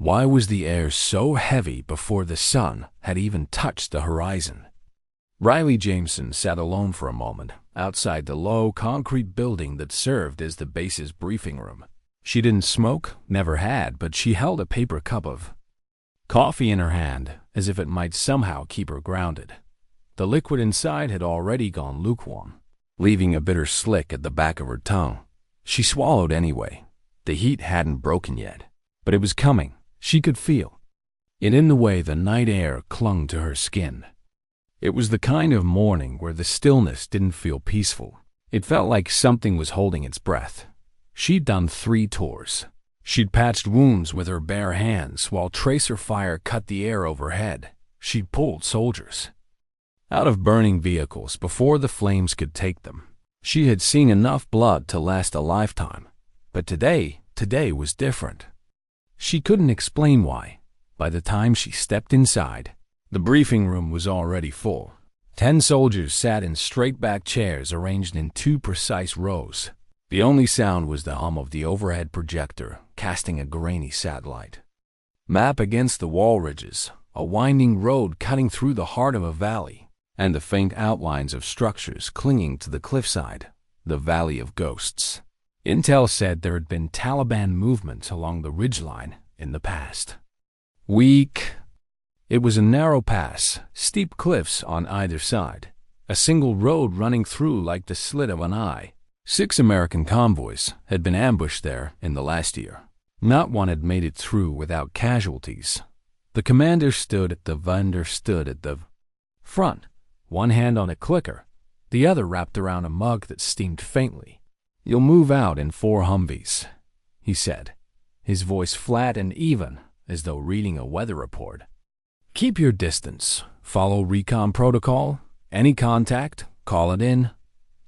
Why was the air so heavy before the sun had even touched the horizon? Riley Jameson sat alone for a moment outside the low concrete building that served as the base's briefing room. She didn't smoke, never had, but she held a paper cup of coffee in her hand, as if it might somehow keep her grounded. The liquid inside had already gone lukewarm, leaving a bitter slick at the back of her tongue. She swallowed anyway. The heat hadn't broken yet, but it was coming. She could feel it in the way the night air clung to her skin. It was the kind of morning where the stillness didn't feel peaceful. It felt like something was holding its breath. She'd done 3 tours. She'd patched wounds with her bare hands while tracer fire cut the air overhead. She'd pulled soldiers out of burning vehicles before the flames could take them. She had seen enough blood to last a lifetime. But today was different. She couldn't explain why. By the time she stepped inside, the briefing room was already full. 10 soldiers sat in straight-back chairs arranged in 2 precise rows. The only sound was the hum of the overhead projector casting a grainy satellite map against the wall ridges, a winding road cutting through the heart of a valley, and the faint outlines of structures clinging to the cliffside, the Valley of Ghosts. Intel said there had been Taliban movement along the ridgeline in the past week. It was a narrow pass, steep cliffs on either side, a single road running through like the slit of an eye. 6 American convoys had been ambushed there in the last year. Not one had made it through without casualties. The commander stood at the front, one hand on a clicker, the other wrapped around a mug that steamed faintly. "You'll move out in 4 Humvees," he said, his voice flat and even, as though reading a weather report. "Keep your distance. Follow recon protocol. Any contact, call it in.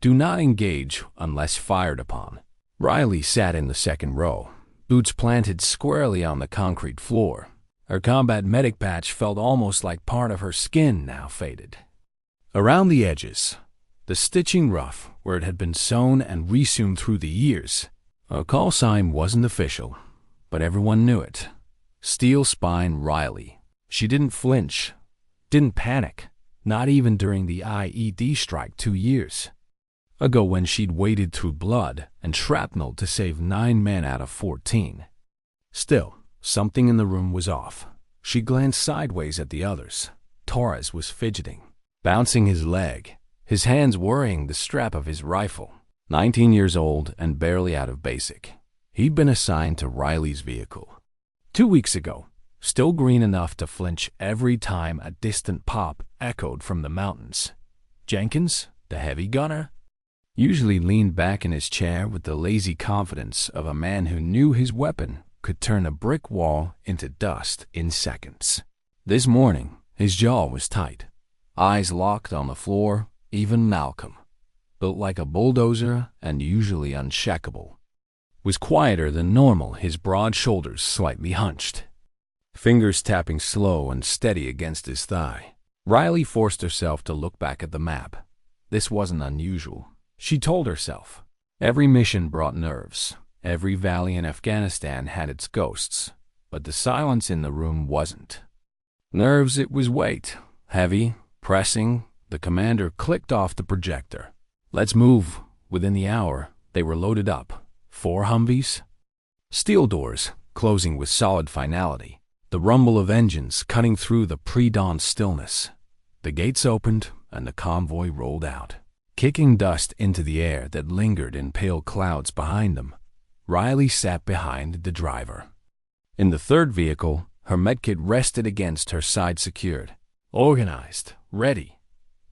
Do not engage unless fired upon." Riley sat in the second row, boots planted squarely on the concrete floor. Her combat medic patch felt almost like part of her skin now faded. Around the edges, the stitching rough where it had been sewn and resewn through the years. A call sign wasn't official, but everyone knew it. Steel Spine Riley. She didn't flinch, didn't panic, not even during the IED strike 2 years ago when she'd waded through blood and shrapnel to save 9 men out of 14. Still, something in the room was off. She glanced sideways at the others. Torres was fidgeting, bouncing his leg, his hands worrying the strap of his rifle. 19 years old and barely out of basic. He'd been assigned to Riley's vehicle 2 weeks ago, still green enough to flinch every time a distant pop echoed from the mountains. Jenkins, the heavy gunner, usually leaned back in his chair with the lazy confidence of a man who knew his weapon could turn a brick wall into dust in seconds. This morning, his jaw was tight, eyes locked on the floor. Even Malcolm, built like a bulldozer and usually unshackable, was quieter than normal, his broad shoulders slightly hunched, fingers tapping slow and steady against his thigh. Riley forced herself to look back at the map. This wasn't unusual, she told herself. Every mission brought nerves. Every valley in Afghanistan had its ghosts, but the silence in the room wasn't. Nerves, it was weight, heavy, pressing. The commander clicked off the projector. "Let's move." Within the hour, they were loaded up. 4 Humvees. Steel doors closing with solid finality. The rumble of engines cutting through the pre-dawn stillness. The gates opened and the convoy rolled out, kicking dust into the air that lingered in pale clouds behind them. Riley sat behind the driver. In the third vehicle, her medkit rested against her side secured. Organized, ready.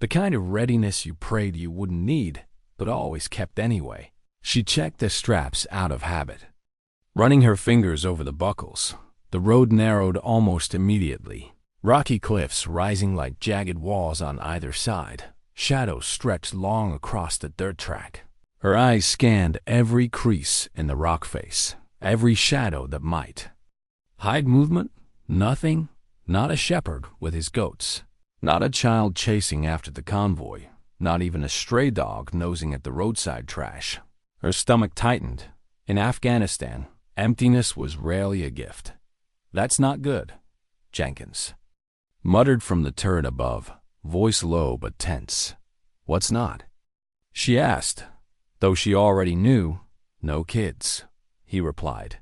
The kind of readiness you prayed you wouldn't need, but always kept anyway. She checked the straps out of habit, running her fingers over the buckles. The road narrowed almost immediately. Rocky cliffs rising like jagged walls on either side. Shadows stretched long across the dirt track. Her eyes scanned every crease in the rock face, every shadow that might hide movement. Nothing. Not a shepherd with his goats. Not a child chasing after the convoy, not even a stray dog nosing at the roadside trash. Her stomach tightened. In Afghanistan, emptiness was rarely a gift. "That's not good." Jenkins muttered from the turret above, voice low but tense. "What's not?" she asked, though she already knew. "No kids," he replied.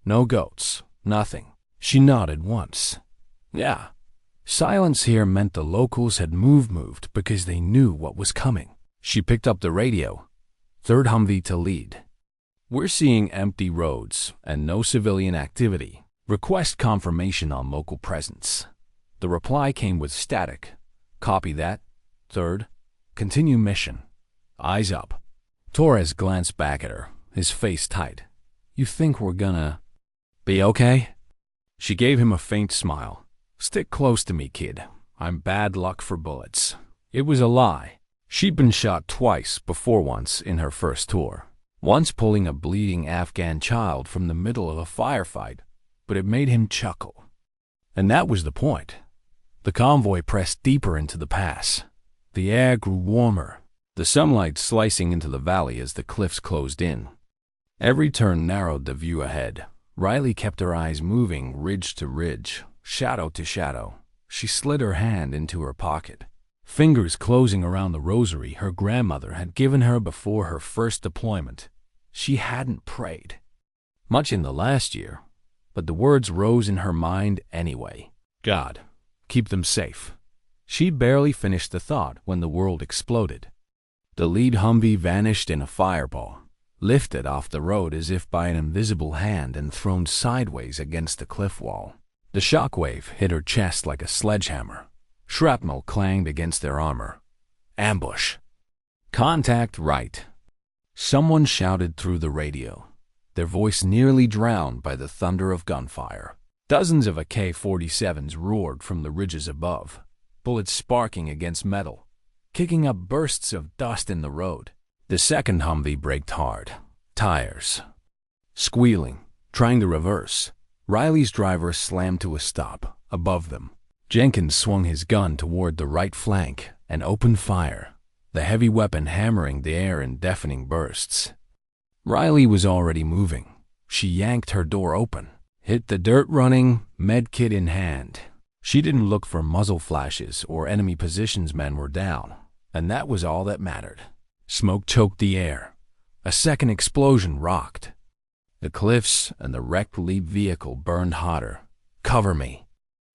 "No goats, nothing." She nodded once. Yeah. Silence here meant the locals had moved because they knew what was coming. She picked up the radio. "Third Humvee to lead. We're seeing empty roads and no civilian activity. Request confirmation on local presence." The reply came with static. "Copy that. Third. Continue mission. Eyes up." Torres glanced back at her, his face tight. "You think we're gonna be okay?" She gave him a faint smile. "Stick close to me, kid. I'm bad luck for bullets." It was a lie. She'd been shot twice before, once in her first tour. Once pulling a bleeding Afghan child from the middle of a firefight, but it made him chuckle. And that was the point. The convoy pressed deeper into the pass. The air grew warmer, the sunlight slicing into the valley as the cliffs closed in. Every turn narrowed the view ahead. Riley kept her eyes moving ridge to ridge, shadow to shadow. She slid her hand into her pocket, fingers closing around the rosary her grandmother had given her before her first deployment. She hadn't prayed much in the last year, but the words rose in her mind anyway. "God, keep them safe." She barely finished the thought when the world exploded. The lead Humvee vanished in a fireball, lifted off the road as if by an invisible hand and thrown sideways against the cliff wall. The shockwave hit her chest like a sledgehammer. Shrapnel clanged against their armor. Ambush. Contact right. Someone shouted through the radio, their voice nearly drowned by the thunder of gunfire. Dozens of AK-47s roared from the ridges above, bullets sparking against metal, kicking up bursts of dust in the road. The second Humvee braked hard, tires squealing, trying to reverse. Riley's driver slammed to a stop above them. Jenkins swung his gun toward the right flank and opened fire, the heavy weapon hammering the air in deafening bursts. Riley was already moving. She yanked her door open, hit the dirt running, med kit in hand. She didn't look for muzzle flashes or enemy positions. Men were down, and that was all that mattered. Smoke choked the air. A second explosion rocked. The cliffs and the wrecked lead vehicle burned hotter. "Cover me,"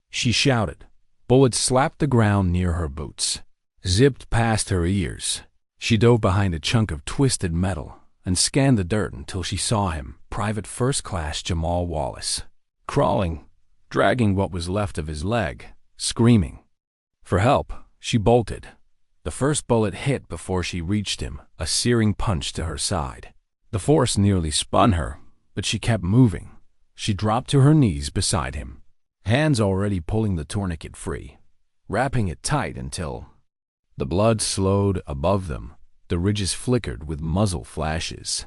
she shouted. Bullets slapped the ground near her boots, zipped past her ears. She dove behind a chunk of twisted metal and scanned the dirt until she saw him, Private First Class Jamal Wallace, crawling, dragging what was left of his leg, screaming. For help, she bolted. The first bullet hit before she reached him, a searing punch to her side. The force nearly spun her, but she kept moving. She dropped to her knees beside him, hands already pulling the tourniquet free, wrapping it tight until the blood slowed above them. The ridges flickered with muzzle flashes.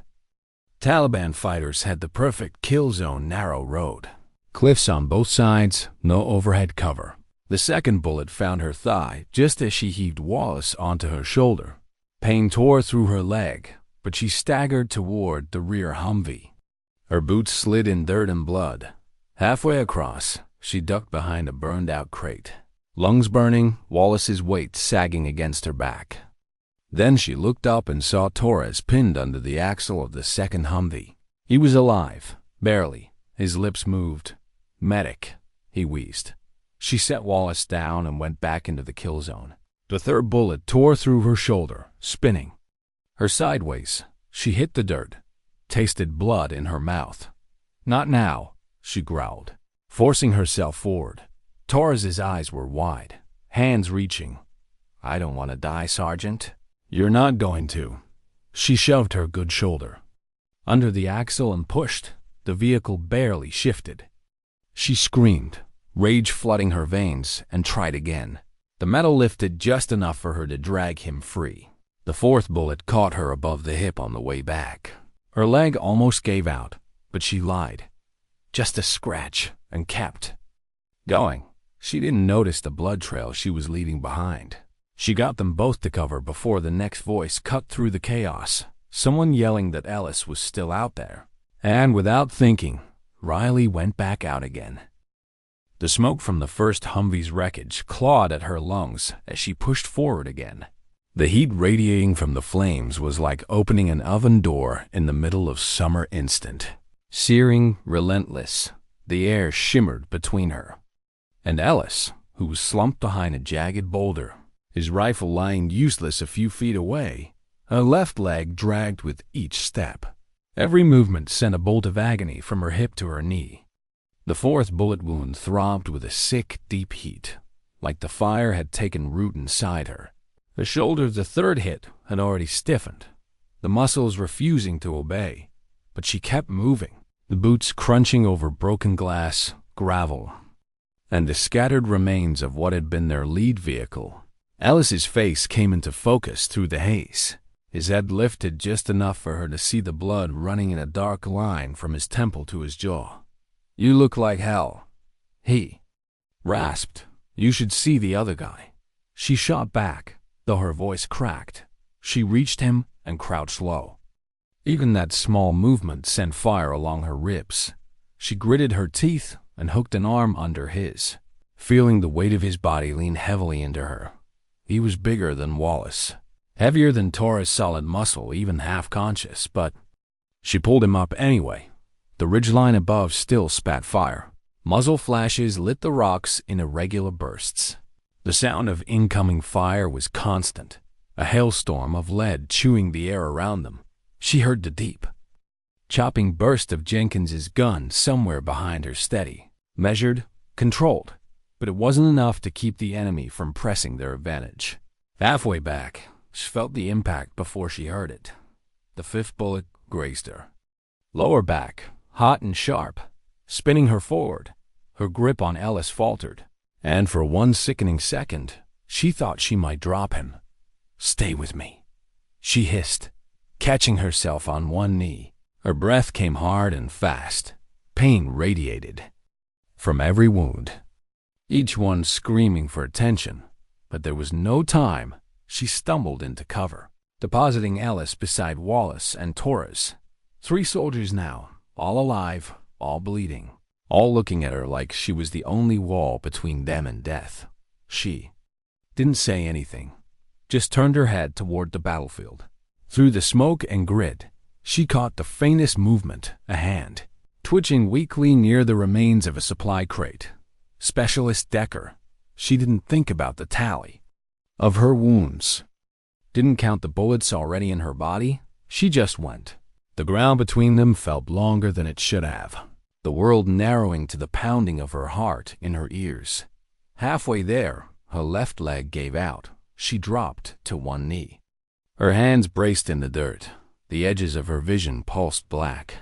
Taliban fighters had the perfect kill zone narrow road. Cliffs on both sides, no overhead cover. The second bullet found her thigh just as she heaved Wallace onto her shoulder. Pain tore through her leg, but she staggered toward the rear Humvee. Her boots slid in dirt and blood. Halfway across, she ducked behind a burned-out crate, lungs burning, Wallace's weight sagging against her back. Then she looked up and saw Torres pinned under the axle of the second Humvee. He was alive, barely. His lips moved. "Medic," he wheezed. She set Wallace down and went back into the kill zone. The third bullet tore through her shoulder, spinning her sideways. She hit the dirt, tasted blood in her mouth. "Not now," she growled, forcing herself forward. Torres's eyes were wide, hands reaching. "I don't want to die, Sergeant." "You're not going to." She shoved her good shoulder under the axle and pushed. The vehicle barely shifted. She screamed, rage flooding her veins, and tried again. The metal lifted just enough for her to drag him free. The fourth bullet caught her above the hip on the way back. Her leg almost gave out, but she lied. Just a scratch, and kept going. She didn't notice the blood trail she was leaving behind. She got them both to cover before the next voice cut through the chaos, someone yelling that Ellis was still out there. And without thinking, Riley went back out again. The smoke from the first Humvee's wreckage clawed at her lungs as she pushed forward again. The heat radiating from the flames was like opening an oven door in the middle of summer instant. Searing, relentless, the air shimmered between her and Ellis, who was slumped behind a jagged boulder, his rifle lying useless a few feet away, her left leg dragged with each step. Every movement sent a bolt of agony from her hip to her knee. The fourth bullet wound throbbed with a sick, deep heat, like the fire had taken root inside her. The shoulder of the third hit had already stiffened, the muscles refusing to obey, but she kept moving, the boots crunching over broken glass, gravel, and the scattered remains of what had been their lead vehicle. Ellis's face came into focus through the haze. His head lifted just enough for her to see the blood running in a dark line from his temple to his jaw. "You look like hell," he rasped. "You should see the other guy." She shot back, though her voice cracked. She reached him and crouched low. Even that small movement sent fire along her ribs. She gritted her teeth and hooked an arm under his, feeling the weight of his body lean heavily into her. He was bigger than Wallace, heavier than Torres' solid muscle, even half-conscious, but she pulled him up anyway. The ridgeline above still spat fire. Muzzle flashes lit the rocks in irregular bursts. The sound of incoming fire was constant, a hailstorm of lead chewing the air around them. She heard the deep, chopping burst of Jenkins's gun somewhere behind her, steady, measured, controlled, but it wasn't enough to keep the enemy from pressing their advantage. Halfway back, she felt the impact before she heard it. The fifth bullet grazed her. Lower back, hot and sharp, spinning her forward. Her grip on Ellis faltered, and for one sickening second, she thought she might drop him. "Stay with me," she hissed, catching herself on one knee. Her breath came hard and fast. Pain radiated from every wound, each one screaming for attention, but there was no time. She stumbled into cover, depositing Ellis beside Wallace and Torres. 3 soldiers now, all alive, all bleeding, all looking at her like she was the only wall between them and death. She didn't say anything, just turned her head toward the battlefield. Through the smoke and grit, she caught the faintest movement, a hand, twitching weakly near the remains of a supply crate. Specialist Decker. She didn't think about the tally of her wounds, didn't count the bullets already in her body. She just went. The ground between them felt longer than it should have, the world narrowing to the pounding of her heart in her ears. Halfway there, her left leg gave out. She dropped to one knee. Her hands braced in the dirt. The edges of her vision pulsed black.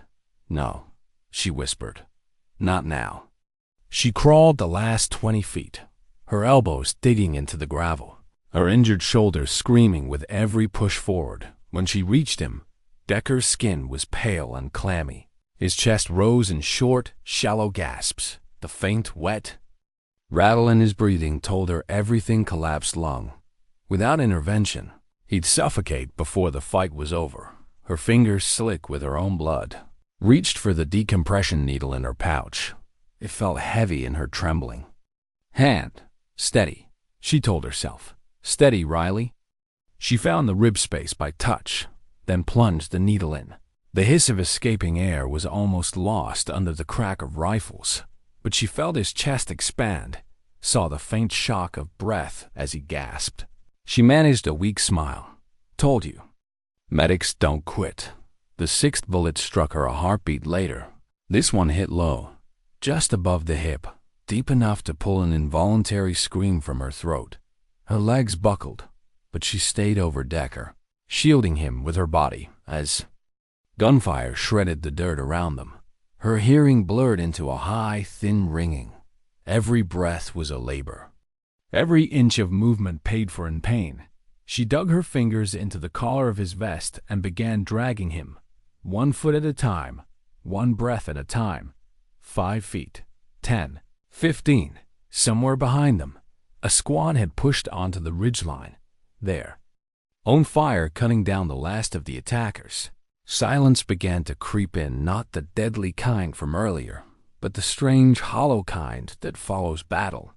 "No," she whispered. "Not now." She crawled the last 20 feet, her elbows digging into the gravel, her injured shoulders screaming with every push forward. When she reached him, Decker's skin was pale and clammy. His chest rose in short, shallow gasps. The faint, wet rattle in his breathing told her everything collapsed lung. Without intervention, he'd suffocate before the fight was over. Her fingers, slick with her own blood, reached for the decompression needle in her pouch. It felt heavy in her trembling hand. "Steady," she told herself. "Steady, Riley." She found the rib space by touch, then plunged the needle in. The hiss of escaping air was almost lost under the crack of rifles, but she felt his chest expand, saw the faint shock of breath as he gasped. She managed a weak smile. "Told you. Medics don't quit." The 6th bullet struck her a heartbeat later. This one hit low, just above the hip, deep enough to pull an involuntary scream from her throat. Her legs buckled, but she stayed over Decker, shielding him with her body as gunfire shredded the dirt around them. Her hearing blurred into a high, thin ringing. Every breath was a labor, every inch of movement paid for in pain. She dug her fingers into the collar of his vest and began dragging him, 1 foot at a time, 1 breath at a time. 5 feet, 10, 15. Somewhere behind them, a squad had pushed onto the ridgeline. Their own fire cutting down the last of the attackers. Silence began to creep in, not the deadly kind from earlier, but the strange, hollow kind that follows battle.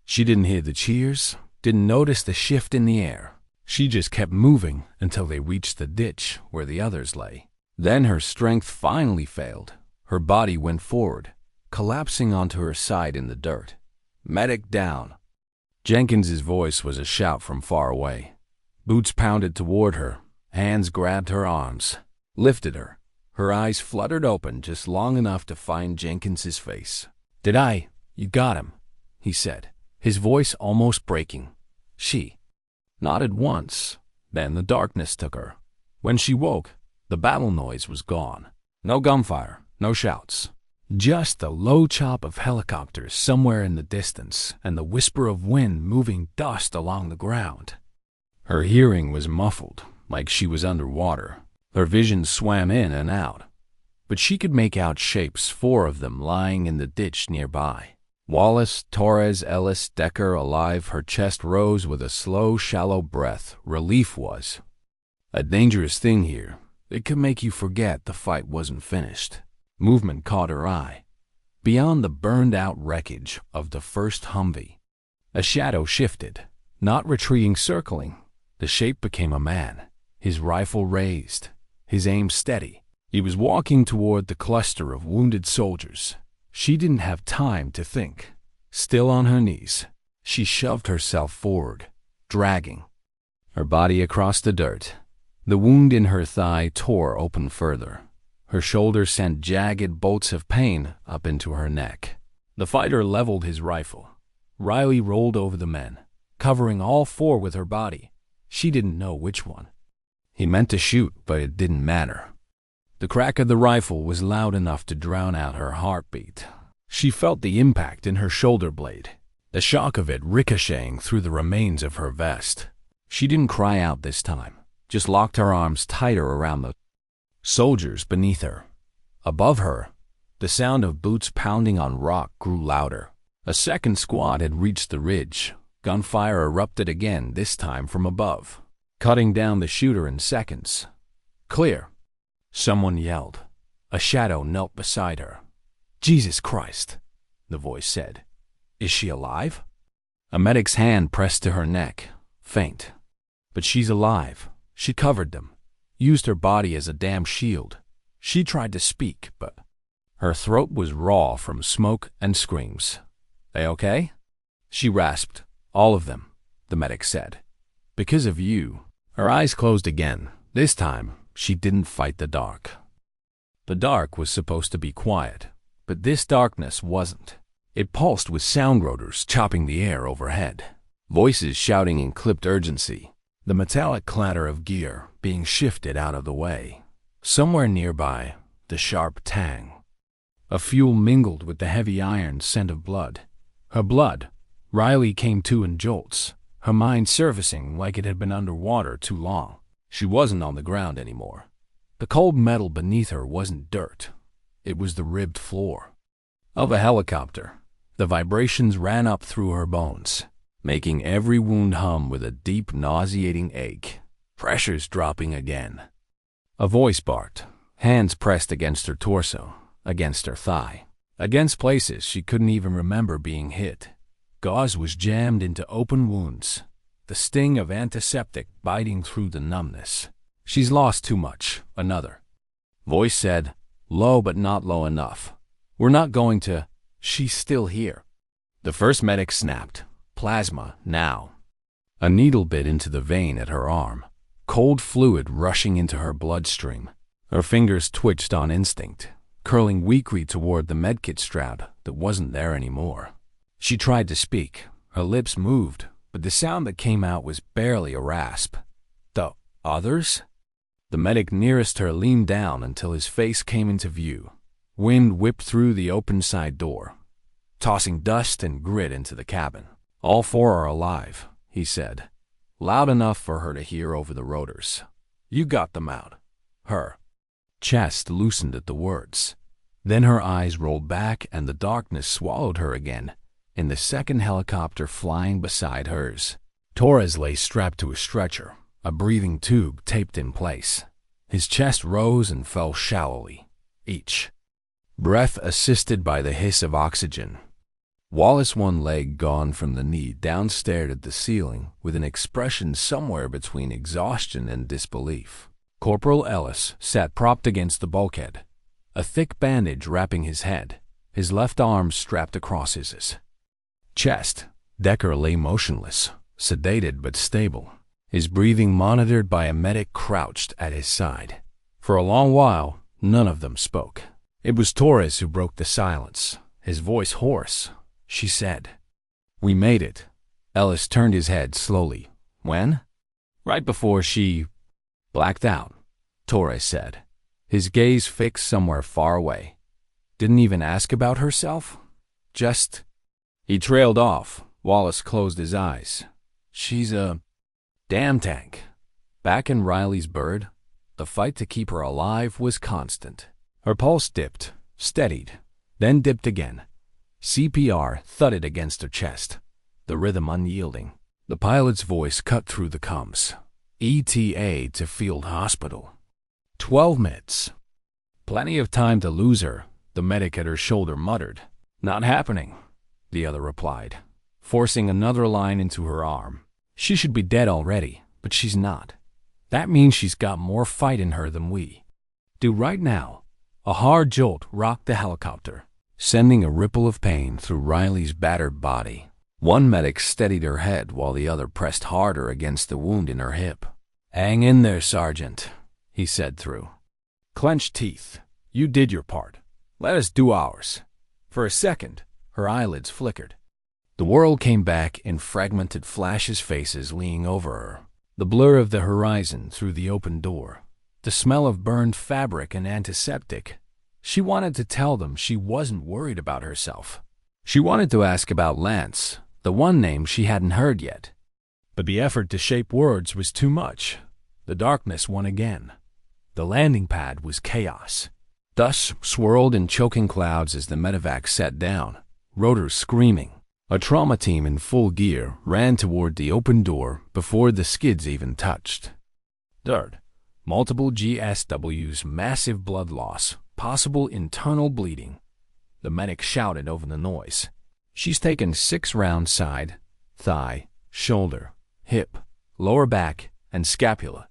She didn't hear the cheers, didn't notice the shift in the air. She just kept moving until they reached the ditch where the others lay. Then her strength finally failed. Her body went forward, collapsing onto her side in the dirt. "Medic down!" Jenkins's voice was a shout from far away. Boots pounded toward her, hands grabbed her arms, lifted her. Her eyes fluttered open just long enough to find Jenkins's face. You got him," he said, his voice almost breaking. She nodded once, then the darkness took her. When she woke, the battle noise was gone. No gunfire, no shouts. Just the low chop of helicopters somewhere in the distance and the whisper of wind moving dust along the ground. Her hearing was muffled, like she was underwater. Her vision swam in and out, but she could make out shapes, 4 of them lying in the ditch nearby. Wallace, Torres, Ellis, Decker alive. Her chest rose with a slow, shallow breath. Relief was a dangerous thing here. It could make you forget the fight wasn't finished. Movement caught her eye. Beyond the burned-out wreckage of the first Humvee, a shadow shifted, not retreating, circling. The shape became a man, his rifle raised, his aim steady. He was walking toward the cluster of wounded soldiers. She didn't have time to think. Still on her knees, she shoved herself forward, dragging her body across the dirt. The wound in her thigh tore open further. Her shoulder sent jagged bolts of pain up into her neck. The fighter leveled his rifle. Riley rolled over the men, covering all 4 with her body. She didn't know which one. He meant to shoot, but it didn't matter. The crack of the rifle was loud enough to drown out her heartbeat. She felt the impact in her shoulder blade, the shock of it ricocheting through the remains of her vest. She didn't cry out this time, just locked her arms tighter around the soldiers beneath her. Above her, the sound of boots pounding on rock grew louder. A second squad had reached the ridge. Gunfire erupted again, this time from above, cutting down the shooter in seconds. "Clear!" someone yelled. A shadow knelt beside her. "Jesus Christ," the voice said. "Is she alive?" A medic's hand pressed to her neck, faint. "But she's alive." She covered them, used her body as a damn shield. She tried to speak, but her throat was raw from smoke and screams. "They okay?" She rasped. "All of them," the medic said. "Because of you." Her eyes closed again. This time, she didn't fight the dark. The dark was supposed to be quiet, but this darkness wasn't. It pulsed with sound rotors chopping the air overhead, voices shouting in clipped urgency, the metallic clatter of gear being shifted out of the way. Somewhere nearby, the sharp tang of fuel mingled with the heavy iron scent of blood. Her blood. Riley came to in jolts, her mind surfacing like it had been underwater too long. She wasn't on the ground anymore. The cold metal beneath her wasn't dirt. It was the ribbed floor of a helicopter. The vibrations ran up through her bones, making every wound hum with a deep, nauseating ache. Pressure's dropping again. A voice barked, hands pressed against her torso, against her thigh, against places she couldn't even remember being hit. Gauze was jammed into open wounds, the sting of antiseptic biting through the numbness. "She's lost too much," another voice said, low but not low enough. "We're not going to." "She's still here." The first medic snapped. "Plasma, now." A needle bit into the vein at her arm, cold fluid rushing into her bloodstream. Her fingers twitched on instinct, curling weakly toward the medkit strap that wasn't there anymore. She tried to speak. Her lips moved, but the sound that came out was barely a rasp. "The others?" The medic nearest her leaned down until his face came into view. Wind whipped through the open side door, tossing dust and grit into the cabin. "All 4 are alive," he said, loud enough for her to hear over the rotors. "You got them out." Her chest loosened at the words. Then her eyes rolled back and the darkness swallowed her again. In the second helicopter flying beside hers, Torres lay strapped to a stretcher, a breathing tube taped in place. His chest rose and fell shallowly. Each breath assisted by the hiss of oxygen. Wallace, one leg gone from the knee down, stared at the ceiling with an expression somewhere between exhaustion and disbelief. Corporal Ellis sat propped against the bulkhead, a thick bandage wrapping his head, his left arm strapped across his chest. Decker lay motionless, sedated but stable, his breathing monitored by a medic crouched at his side. For a long while, none of them spoke. It was Torres who broke the silence, his voice hoarse. She said, "We made it." Ellis turned his head slowly. "When?" "Right before she blacked out," Torres said, his gaze fixed somewhere far away. "Didn't even ask about herself? Just—" He trailed off. Wallace closed his eyes. "She's a damn tank." Back in Riley's bird, the fight to keep her alive was constant. Her pulse dipped, steadied, then dipped again. CPR thudded against her chest, the rhythm unyielding. The pilot's voice cut through the comms. "ETA to field hospital. 12 minutes. Plenty of time to lose her," the medic at her shoulder muttered. "Not happening," the other replied, forcing another line into her arm. "She should be dead already, but she's not. That means she's got more fight in her than we do right now." A hard jolt rocked the helicopter, sending a ripple of pain through Riley's battered body. One medic steadied her head while the other pressed harder against the wound in her hip. "Hang in there, Sergeant," he said through clenched teeth. "You did your part. Let us do ours." For a second, her eyelids flickered. The world came back in fragmented flashes, faces leaning over her. The blur of the horizon through the open door. The smell of burned fabric and antiseptic. She wanted to tell them she wasn't worried about herself. She wanted to ask about Lance, the one name she hadn't heard yet. But the effort to shape words was too much. The darkness won again. The landing pad was chaos. Dust swirled in choking clouds as the medevac sat down, rotors screaming. A trauma team in full gear ran toward the open door before the skids even touched. Dirt. Multiple GSWs, massive blood loss, possible internal bleeding. The medic shouted over the noise. "She's taken 6 rounds side, thigh, shoulder, hip, lower back, and scapula.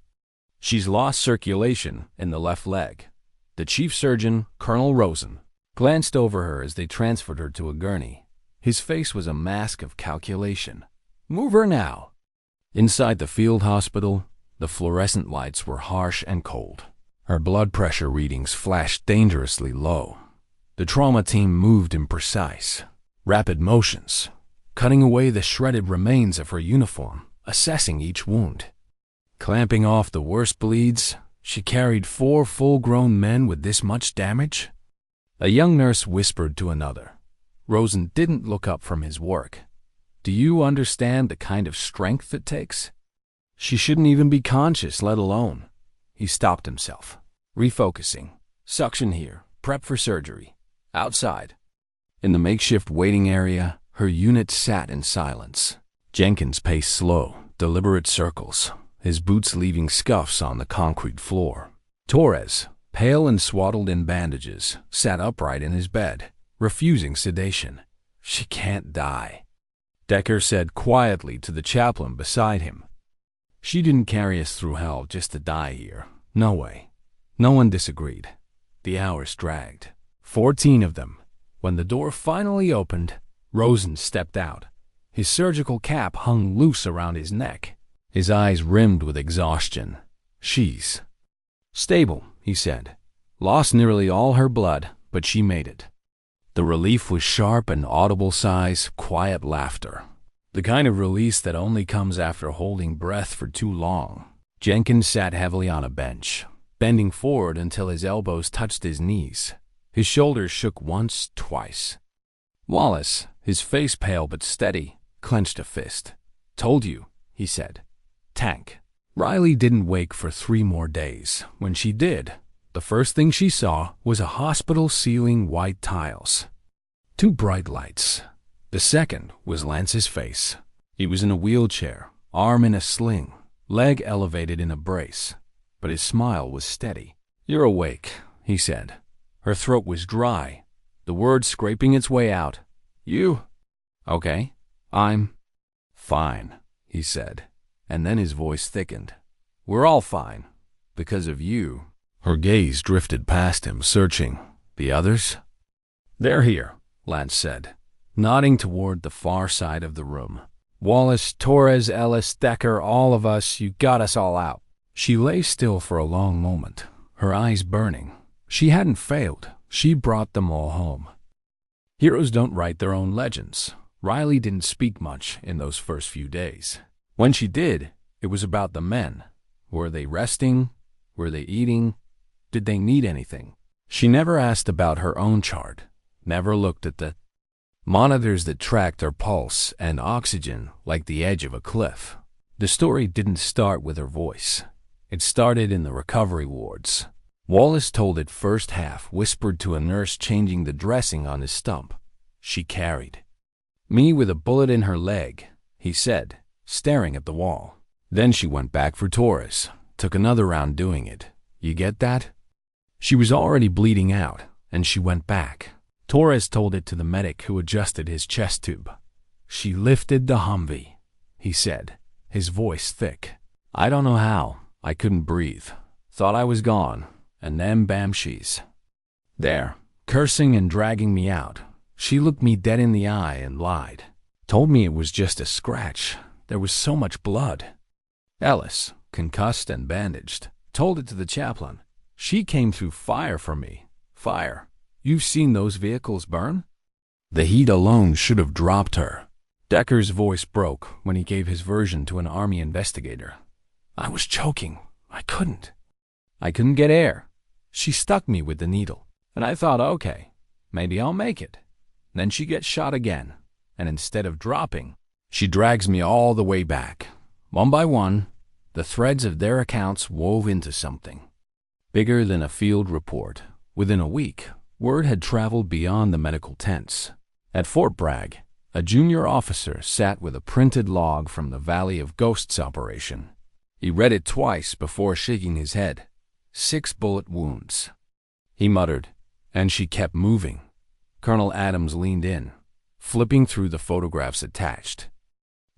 She's lost circulation in the left leg." The chief surgeon, Colonel Rosen, glanced over her as they transferred her to a gurney. His face was a mask of calculation. "Move her now." Inside the field hospital, the fluorescent lights were harsh and cold. Her blood pressure readings flashed dangerously low. The trauma team moved in precise, rapid motions, cutting away the shredded remains of her uniform, assessing each wound. Clamping off the worst bleeds, she carried 4 full-grown men with this much damage? A young nurse whispered to another. Rosen didn't look up from his work. "Do you understand the kind of strength it takes? She shouldn't even be conscious, let alone—" He stopped himself, refocusing. "Suction here, prep for surgery. Outside." In the makeshift waiting area, her unit sat in silence. Jenkins paced slow, deliberate circles, his boots leaving scuffs on the concrete floor. Torres, pale and swaddled in bandages, sat upright in his bed, refusing sedation. "She can't die," Decker said quietly to the chaplain beside him. "She didn't carry us through hell just to die here. No way." No one disagreed. The hours dragged. 14 of them. When the door finally opened, Rosen stepped out. His surgical cap hung loose around his neck, his eyes rimmed with exhaustion. "She's stable," he said. "Lost nearly all her blood, but she made it." The relief was sharp and audible sighs, quiet laughter. The kind of release that only comes after holding breath for too long. Jenkins sat heavily on a bench, bending forward until his elbows touched his knees. His shoulders shook once, twice. Wallace, his face pale but steady, clenched a fist. "Told you," he said. "Tank." Riley didn't wake for 3 more days. When she did, the first thing she saw was a hospital ceiling white tiles. 2 bright lights. The second was Lance's face. He was in a wheelchair, arm in a sling, leg elevated in a brace, but his smile was steady. "You're awake," he said. Her throat was dry, the word scraping its way out. You? Okay, I'm fine, he said, and then his voice thickened. We're all fine, because of you. Her gaze drifted past him, searching. The others? They're here, Lance said, nodding toward the far side of the room. Wallace, Torres, Ellis, Decker, all of us, you got us all out. She lay still for a long moment, her eyes burning. She hadn't failed. She brought them all home. Heroes don't write their own legends. Riley didn't speak much in those first few days. When she did, it was about the men. Were they resting? Were they eating? Did they need anything? She never asked about her own chart, never looked at the monitors that tracked her pulse and oxygen like the edge of a cliff. The story didn't start with her voice. It started in the recovery wards. Wallace told it first half, whispered to a nurse changing the dressing on his stump. She carried. Me with a bullet in her leg, he said, staring at the wall. Then she went back for Torres, took another round doing it. You get that? She was already bleeding out, and she went back. Torres told it to the medic who adjusted his chest tube. She lifted the Humvee, he said, his voice thick. I don't know how. I couldn't breathe. Thought I was gone. And then bam, she's there, cursing and dragging me out. She looked me dead in the eye and lied. Told me it was just a scratch. There was so much blood. Ellis, concussed and bandaged, told it to the chaplain. She came through fire for me. Fire. You've seen those vehicles burn? The heat alone should have dropped her. Decker's voice broke when he gave his version to an army investigator. I was choking. I couldn't get air. She stuck me with the needle, and I thought, okay, maybe I'll make it. Then she gets shot again, and instead of dropping, she drags me all the way back. One by one, the threads of their accounts wove into something bigger than a field report. Within a week, word had traveled beyond the medical tents. At Fort Bragg, a junior officer sat with a printed log from the Valley of Ghosts operation. He read it twice before shaking his head. 6 bullet wounds. He muttered, and she kept moving. Colonel Adams leaned in, flipping through the photographs attached.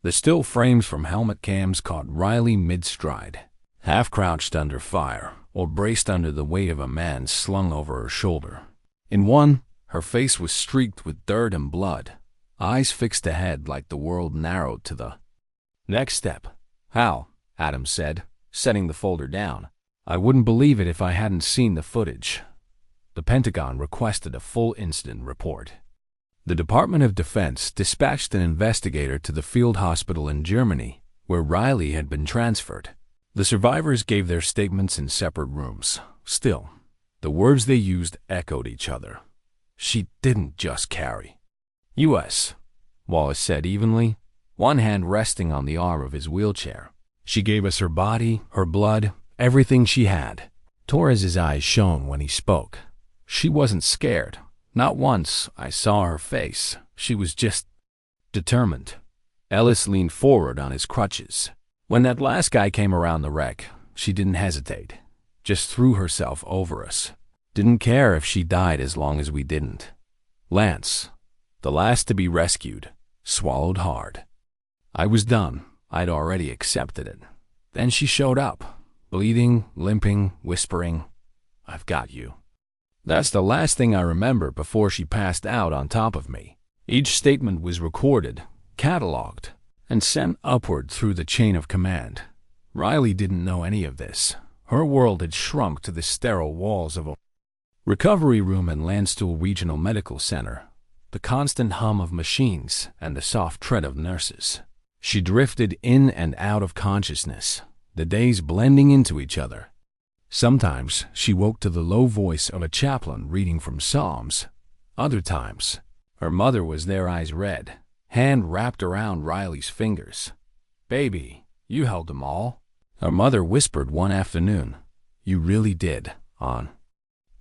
The still frames from helmet cams caught Riley mid-stride, half-crouched under fire or braced under the weight of a man slung over her shoulder. In one, her face was streaked with dirt and blood, eyes fixed ahead like the world narrowed to the next step. How? Adams said, setting the folder down. I wouldn't believe it if I hadn't seen the footage. The Pentagon requested a full incident report. The Department of Defense dispatched an investigator to the field hospital in Germany, where Riley had been transferred. The survivors gave their statements in separate rooms. Still, the words they used echoed each other. She didn't just carry. U.S., Wallace said evenly, one hand resting on the arm of his wheelchair. She gave us her body, her blood, everything she had. Torres's eyes shone when he spoke. She wasn't scared. Not once I saw her face. She was just determined. Ellis leaned forward on his crutches. When that last guy came around the wreck, she didn't hesitate. Just threw herself over us. Didn't care if she died as long as we didn't. Lance, the last to be rescued, swallowed hard. I was done. I'd already accepted it. Then she showed up, bleeding, limping, whispering, I've got you. That's the last thing I remember before she passed out on top of me. Each statement was recorded, cataloged, and sent upward through the chain of command. Riley didn't know any of this. Her world had shrunk to the sterile walls of a recovery room in Landstuhl Regional Medical Center, the constant hum of machines and the soft tread of nurses. She drifted in and out of consciousness, the days blending into each other. Sometimes she woke to the low voice of a chaplain reading from Psalms. Other times, her mother was there, eyes red, hand wrapped around Riley's fingers. Baby, you held them all. Her mother whispered one afternoon, You really did, Hon.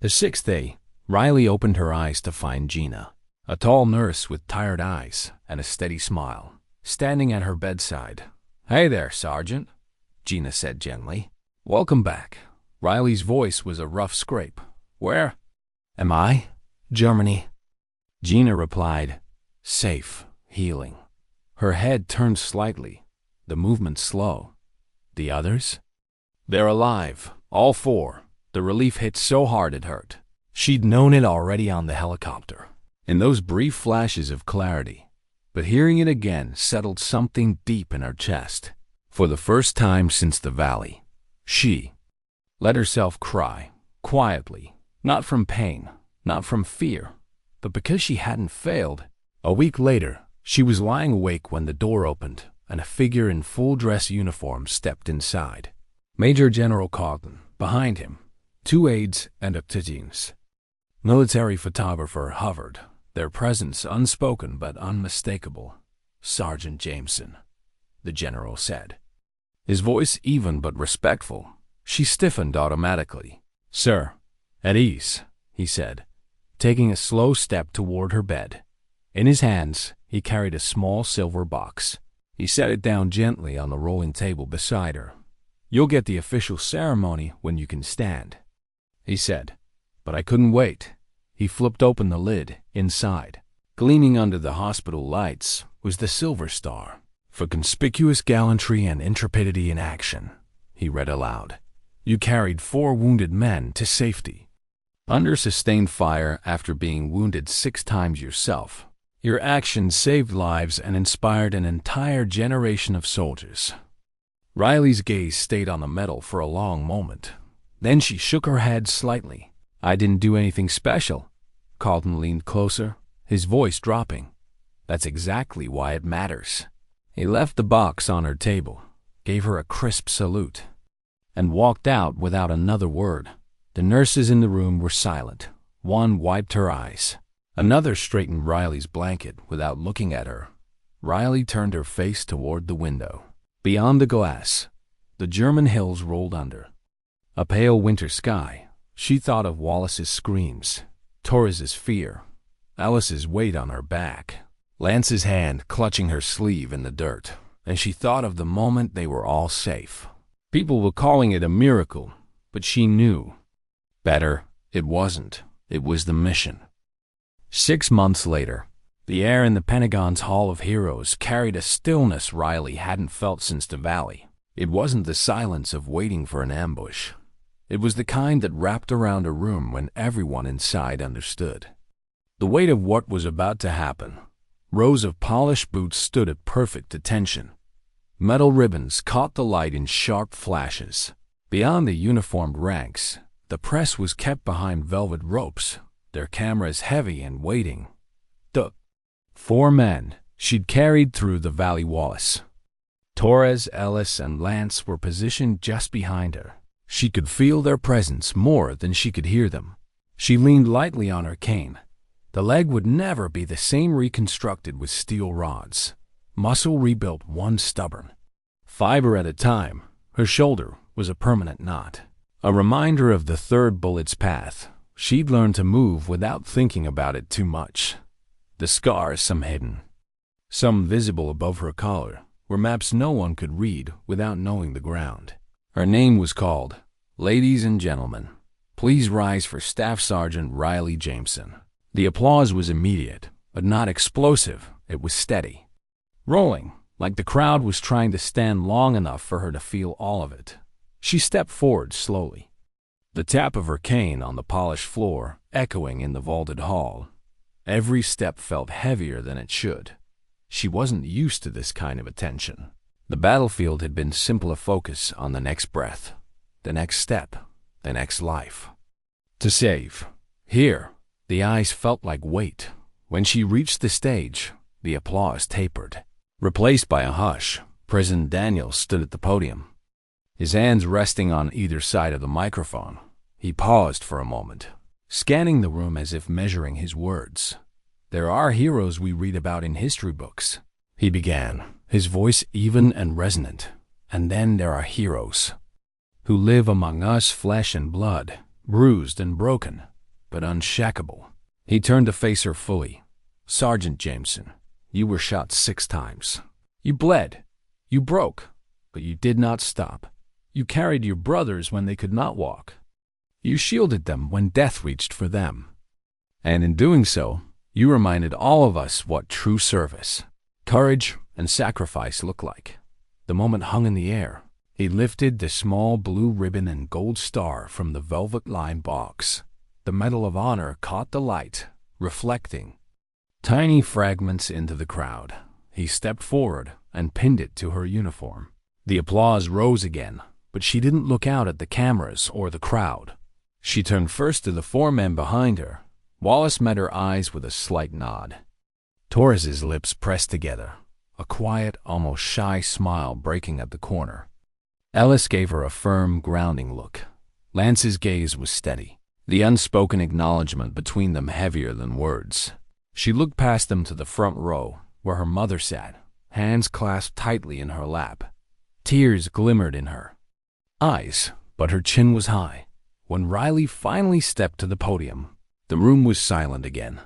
The 6th day, Riley opened her eyes to find Gina, a tall nurse with tired eyes and a steady smile, standing at her bedside. Hey there, Sergeant, Gina said gently. Welcome back. Riley's voice was a rough scrape. Where? Am I? Germany. Gina replied, safe, healing. Her head turned slightly, the movement slow. The others? They're alive, all four. The relief hit so hard it hurt. She'd known it already on the helicopter, in those brief flashes of clarity, but hearing it again settled something deep in her chest. For the first time since the valley, she let herself cry, quietly, not from pain, not from fear, but because she hadn't failed. A week later, she was lying awake when the door opened and a figure in full dress uniform stepped inside. Major General Cogden, behind him, 2 aides and a Tijins. Military photographer hovered, their presence unspoken but unmistakable. Sergeant Jameson, the general said. His voice even but respectful. She stiffened automatically. Sir, at ease, he said, taking a slow step toward her bed. In his hands, he carried a small silver box. He set it down gently on the rolling table beside her. You'll get the official ceremony when you can stand, he said. But I couldn't wait. He flipped open the lid. Inside, gleaming under the hospital lights, was the Silver Star. For conspicuous gallantry and intrepidity in action, he read aloud. You carried 4 wounded men to safety. Under sustained fire after being wounded 6 times yourself, your actions saved lives and inspired an entire generation of soldiers. Riley's gaze stayed on the medal for a long moment. Then she shook her head slightly. I didn't do anything special. Cogden leaned closer, his voice dropping. That's exactly why it matters. He left the box on her table, gave her a crisp salute, and walked out without another word. The nurses in the room were silent. One wiped her eyes. Another straightened Riley's blanket without looking at her. Riley turned her face toward the window. Beyond the glass, the German hills rolled under. A pale winter sky. She thought of Wallace's screams, Torres's fear, Alice's weight on her back, Lance's hand clutching her sleeve in the dirt, and she thought of the moment they were all safe. People were calling it a miracle, but she knew. Better, it wasn't. It was the mission. 6 months later, the air in the Pentagon's Hall of Heroes carried a stillness Riley hadn't felt since the valley. It wasn't the silence of waiting for an ambush. It was the kind that wrapped around a room when everyone inside understood the weight of what was about to happen. Rows of polished boots stood at perfect attention. Metal ribbons caught the light in sharp flashes. Beyond the uniformed ranks, the press was kept behind velvet ropes, their cameras heavy and waiting. The 4 men she'd carried through the Valley Wallace. Torres, Ellis, and Lance were positioned just behind her. She could feel their presence more than she could hear them. She leaned lightly on her cane. The leg would never be the same, reconstructed with steel rods, muscle rebuilt one stubborn fiber at a time. Her shoulder was a permanent knot, a reminder of the 3rd bullet's path. She'd learned to move without thinking about it too much. The scars, some hidden, some visible above her collar, were maps no one could read without knowing the ground. Her name was called. Ladies and gentlemen, please rise for Staff Sergeant Riley Jameson. The applause was immediate, but not explosive. It was steady, rolling, like the crowd was trying to stand long enough for her to feel all of it. She stepped forward slowly, the tap of her cane on the polished floor echoing in the vaulted hall. Every step felt heavier than it should. She wasn't used to this kind of attention. The battlefield had been simpler focus on the next breath, the next step, the next life. To save. Here, the eyes felt like weight. When she reached the stage, the applause tapered. Replaced by a hush, President Daniels stood at the podium, his hands resting on either side of the microphone. He paused for a moment, scanning the room as if measuring his words. There are heroes we read about in history books, he began, his voice even and resonant. And then there are heroes who live among us, flesh and blood, bruised and broken, but unshackable. He turned to face her fully. Sergeant Jameson, you were shot 6 times. You bled. You broke. But you did not stop. You carried your brothers when they could not walk. You shielded them when death reached for them. And in doing so, you reminded all of us what true service, courage, and sacrifice look like. The moment hung in the air. He lifted the small blue ribbon and gold star from the velvet-lined box. The Medal of Honor caught the light, reflecting tiny fragments into the crowd. He stepped forward and pinned it to her uniform. The applause rose again, but she didn't look out at the cameras or the crowd. She turned first to the four men behind her. Wallace met her eyes with a slight nod. Torres's lips pressed together, a quiet, almost shy smile breaking at the corner. Ellis gave her a firm, grounding look. Lance's gaze was steady, the unspoken acknowledgement between them heavier than words. She looked past them to the front row, where her mother sat, hands clasped tightly in her lap. Tears glimmered in her eyes, but her chin was high. When Riley finally stepped to the podium, the room was silent again.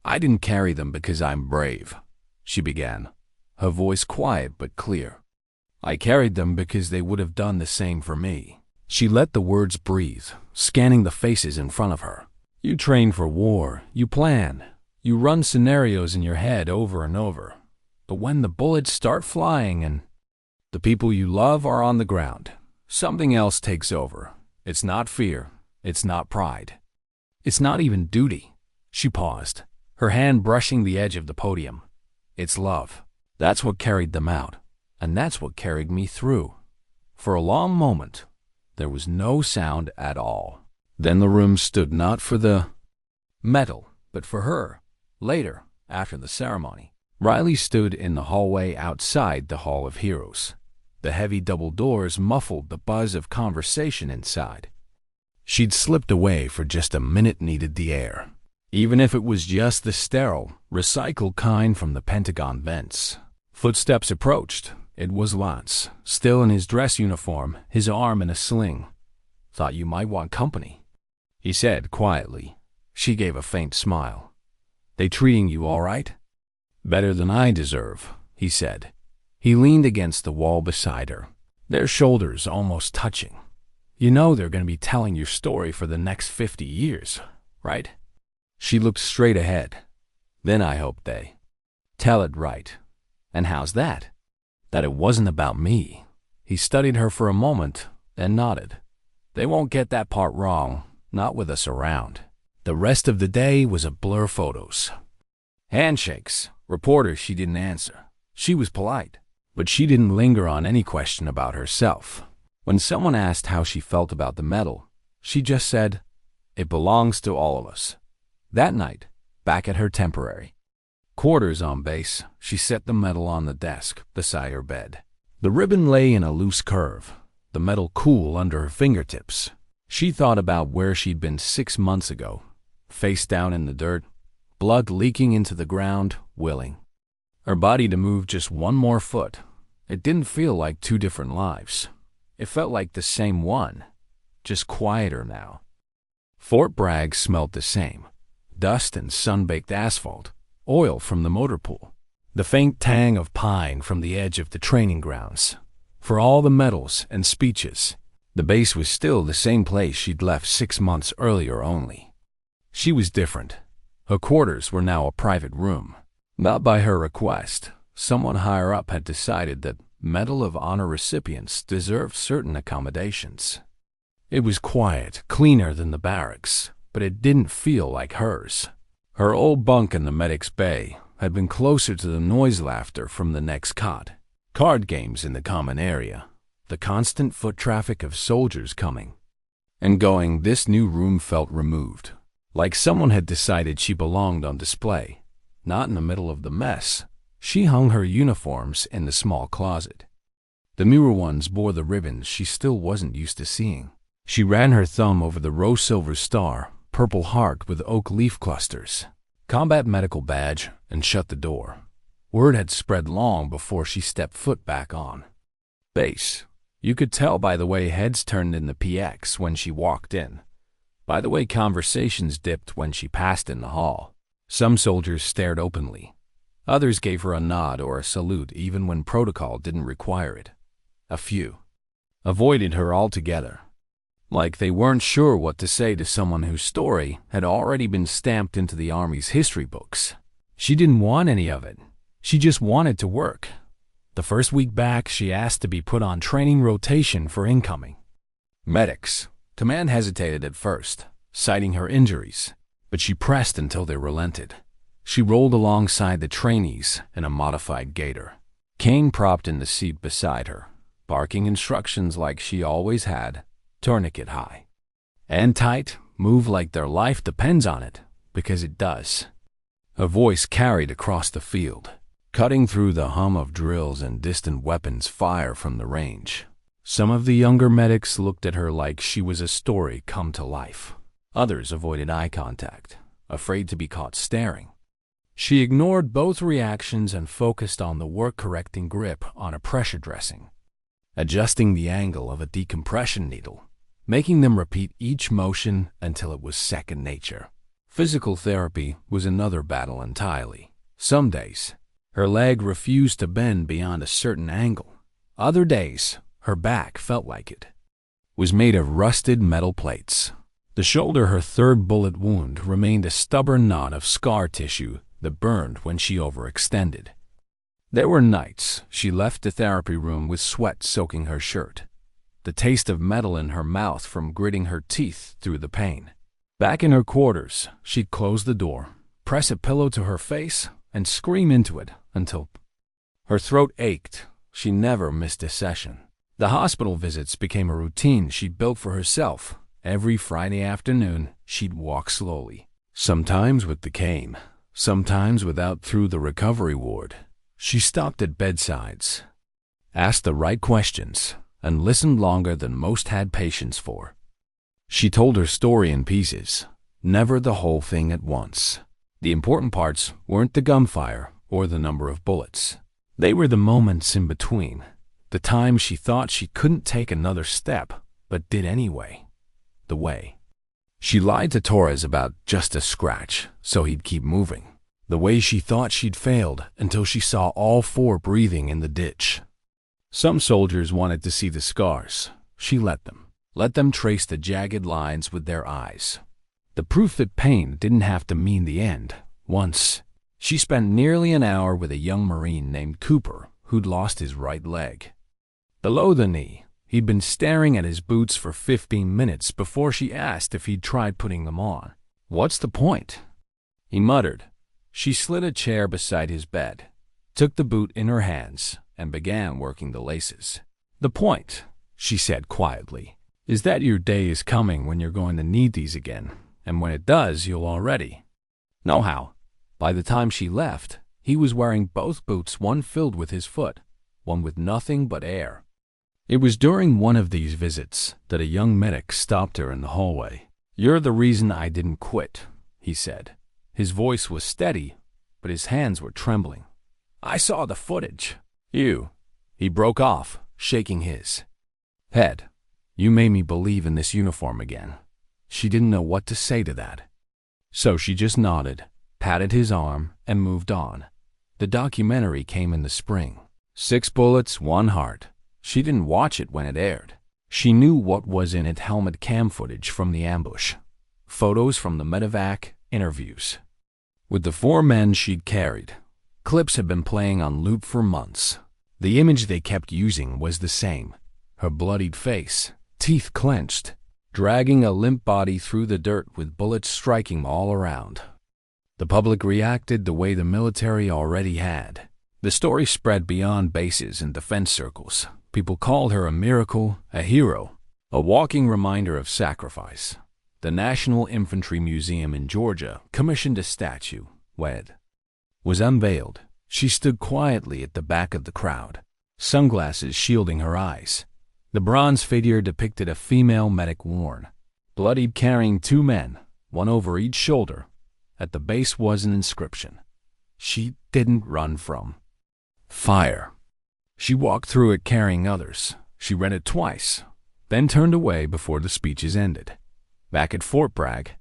"I didn't carry them because I'm brave," she began, her voice quiet but clear. "I carried them because they would have done the same for me." She let the words breathe, scanning the faces in front of her. "You train for war, you plan, you run scenarios in your head over and over. But when the bullets start flying and the people you love are on the ground, something else takes over. It's not fear, it's not pride. It's not even duty." She paused, her hand brushing the edge of the podium. "It's love. That's what carried them out, and that's what carried me through." For a long moment, there was no sound at all. Then the room stood not for the medal, but for her. Later, after the ceremony, Riley stood in the hallway outside the Hall of Heroes. The heavy double doors muffled the buzz of conversation inside. She'd slipped away for just a minute, needed the air, even if it was just the sterile, recycled kind from the Pentagon vents. Footsteps approached. It was Lance, still in his dress uniform, his arm in a sling. "Thought you might want company," he said quietly. She gave a faint smile. "They treating you all right?" "Better than I deserve," he said. He leaned against the wall beside her, their shoulders almost touching. "You know they're going to be telling your story for the next 50 years, right?" She looked straight ahead. "Then I hope they tell it right." "And how's that?" "That it wasn't about me." He studied her for a moment, then nodded. "They won't get that part wrong, not with us around." The rest of the day was a blur of photos. Handshakes. Reporters she didn't answer. She was polite, but she didn't linger on any question about herself. When someone asked how she felt about the medal, she just said, "It belongs to all of us." That night, back at her temporary quarters on base, she set the medal on the desk beside her bed. The ribbon lay in a loose curve, the metal cool under her fingertips. She thought about where she'd been 6 months ago, face down in the dirt, blood leaking into the ground, willing her body to move just one more foot. It didn't feel like two different lives. It felt like the same one, just quieter now. Fort Bragg smelled the same. Dust and sun-baked asphalt, oil from the motor pool, the faint tang of pine from the edge of the training grounds. For all the medals and speeches, the base was still the same place she'd left 6 months earlier only. She was different. Her quarters were now a private room. Not by her request. Someone higher up had decided that Medal of Honor recipients deserved certain accommodations. It was quiet, cleaner than the barracks, but it didn't feel like hers. Her old bunk in the medic's bay had been closer to the noise laughter from the next cot, card games in the common area, the constant foot traffic of soldiers coming and going. This new room felt removed, like someone had decided she belonged on display, not in the middle of the mess. She hung her uniforms in the small closet. The newer ones bore the ribbons she still wasn't used to seeing. She ran her thumb over the rose silver star, purple heart with oak leaf clusters, combat medical badge, and shut the door. Word had spread long before she stepped foot back on base. You could tell by the way heads turned in the PX when she walked in, by the way conversations dipped when she passed in the hall. Some soldiers stared openly. Others gave her a nod or a salute even when protocol didn't require it. A few avoided her altogether. Like they weren't sure what to say to someone whose story had already been stamped into the Army's history books. She didn't want any of it. She just wanted to work. The first week back, she asked to be put on training rotation for incoming medics. Command hesitated at first, citing her injuries, but she pressed until they relented. She rolled alongside the trainees in a modified gator. Kane propped in the seat beside her, barking instructions like she always had: tourniquet high and tight, move like their life depends on it, because it does. Her voice carried across the field, cutting through the hum of drills and distant weapons fire from the range. Some of the younger medics looked at her like she was a story come to life. Others avoided eye contact, afraid to be caught staring. She ignored both reactions and focused on the work-correcting grip on a pressure dressing, adjusting the angle of a decompression needle, making them repeat each motion until it was second nature. Physical therapy was another battle entirely. Some days, her leg refused to bend beyond a certain angle. Other days, her back felt like it was made of rusted metal plates. The shoulder, her third bullet wound, remained a stubborn knot of scar tissue that burned when she overextended. There were nights she left the therapy room with sweat soaking her shirt, the taste of metal in her mouth from gritting her teeth through the pain. Back in her quarters, she'd close the door, press a pillow to her face, and scream into it until her throat ached. She never missed a session. The hospital visits became a routine she'd built for herself. Every Friday afternoon, she'd walk slowly, sometimes with the cane, sometimes without, through the recovery ward. She stopped at bedsides, asked the right questions, and listened longer than most had patience for. She told her story in pieces, never the whole thing at once. The important parts weren't the gunfire or the number of bullets. They were the moments in between, the time she thought she couldn't take another step, but did anyway. The way she lied to Torres about just a scratch, so he'd keep moving. The way she thought she'd failed until she saw all four breathing in the ditch. Some soldiers wanted to see the scars. She let them trace the jagged lines with their eyes. The proof that pain didn't have to mean the end. Once, she spent nearly an hour with a young Marine named Cooper who'd lost his right leg. Below the knee, he'd been staring at his boots for 15 minutes before she asked if he'd tried putting them on. "What's the point?" he muttered. She slid a chair beside his bed, took the boot in her hands, and began working the laces. "The point," she said quietly, "is that your day is coming when you're going to need these again, and when it does, you'll already know how." By the time she left, he was wearing both boots, one filled with his foot, one with nothing but air. It was during one of these visits that a young medic stopped her in the hallway. "You're the reason I didn't quit," he said. His voice was steady, but his hands were trembling. "I saw the footage. You," he broke off, shaking his head. "You made me believe in this uniform again." She didn't know what to say to that. So she just nodded, patted his arm, and moved on. The documentary came in the spring. 6 bullets, 1 heart. She didn't watch it when it aired. She knew what was in it: helmet cam footage from the ambush, photos from the medevac, interviews with the 4 men she'd carried. Clips had been playing on loop for months. The image they kept using was the same: her bloodied face, teeth clenched, dragging a limp body through the dirt with bullets striking all around. The public reacted the way the military already had. The story spread beyond bases and defense circles. People called her a miracle, a hero, a walking reminder of sacrifice. The National Infantry Museum in Georgia commissioned a statue. When it was unveiled, she stood quietly at the back of the crowd, sunglasses shielding her eyes. The bronze figure depicted a female medic worn, bloodied, carrying 2 men, one over each shoulder. At the base was an inscription: "She didn't run from fire. She walked through it carrying others." She read it twice, then turned away before the speeches ended. Back at Fort Bragg,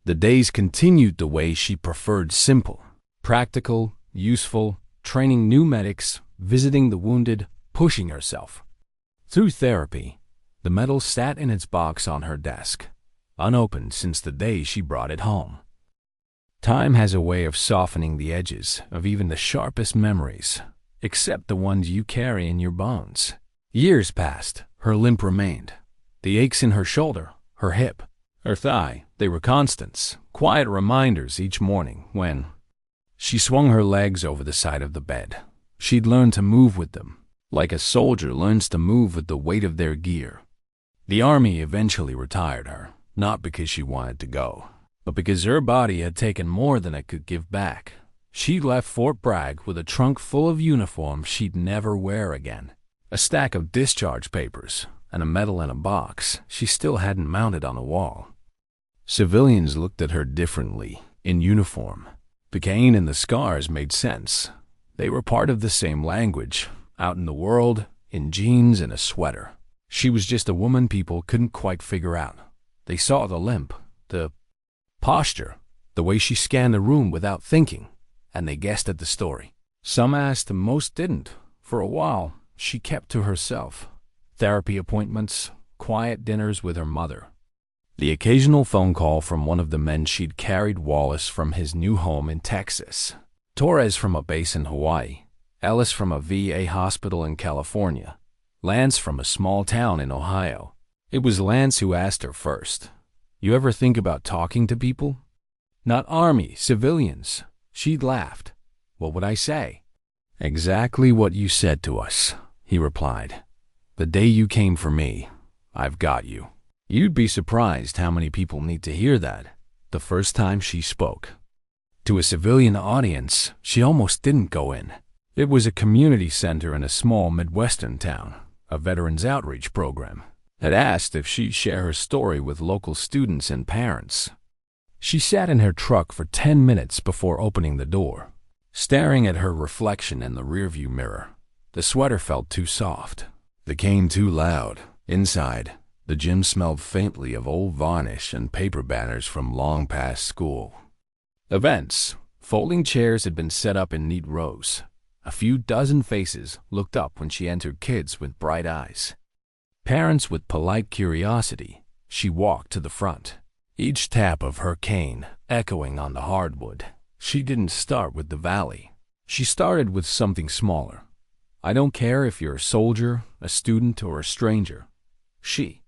the days continued the way she preferred: simple, practical, useful, training new medics, visiting the wounded, pushing herself. Through therapy, The medal sat in its box on her desk, unopened since the day she brought it home. Time has a way of softening the edges of even the sharpest memories, except the ones you carry in your bones. Years passed. Her limp remained. The aches in her shoulder, her hip, her thigh, they were constants, quiet reminders each morning when she swung her legs over the side of the bed. She'd learned to move with them, like a soldier learns to move with the weight of their gear. The army eventually retired her, not because she wanted to go, but because her body had taken more than it could give back. She left Fort Bragg with a trunk full of uniforms she'd never wear again, a stack of discharge papers, and a medal in a box she still hadn't mounted on a wall. Civilians looked at her differently, in uniform. The cane and the scars made sense. They were part of the same language, out in the world, in jeans and a sweater. She was just a woman people couldn't quite figure out. They saw the limp, the posture, the way she scanned the room without thinking, and they guessed at the story. Some asked and most didn't. For a while, she kept to herself. Therapy appointments, quiet dinners with her mother. The occasional phone call from one of the men she'd carried Wallace from his new home in Texas, Torres from a base in Hawaii, Ellis from a VA hospital in California, Lance from a small town in Ohio. It was Lance who asked her first, "You ever think about talking to people?" "Not army, civilians." She'd laughed. "What would I say?" "Exactly what you said to us," he replied. "The day you came for me, I've got you." You'd be surprised how many people need to hear that. The first time she spoke to a civilian audience, she almost didn't go in. It was a community center in a small Midwestern town. A veterans outreach program had asked if she'd share her story with local students and parents. She sat in her truck for 10 minutes before opening the door, staring at her reflection in the rearview mirror. The sweater felt too soft, the cane too loud. Inside, the gym smelled faintly of old varnish and paper banners from long past school. Events. Folding chairs had been set up in neat rows. A few dozen faces looked up when she entered, kids with bright eyes, parents with polite curiosity. She walked to the front, each tap of her cane echoing on the hardwood. She didn't start with the valley. She started with something smaller. "I don't care if you're a soldier, a student, or a stranger," she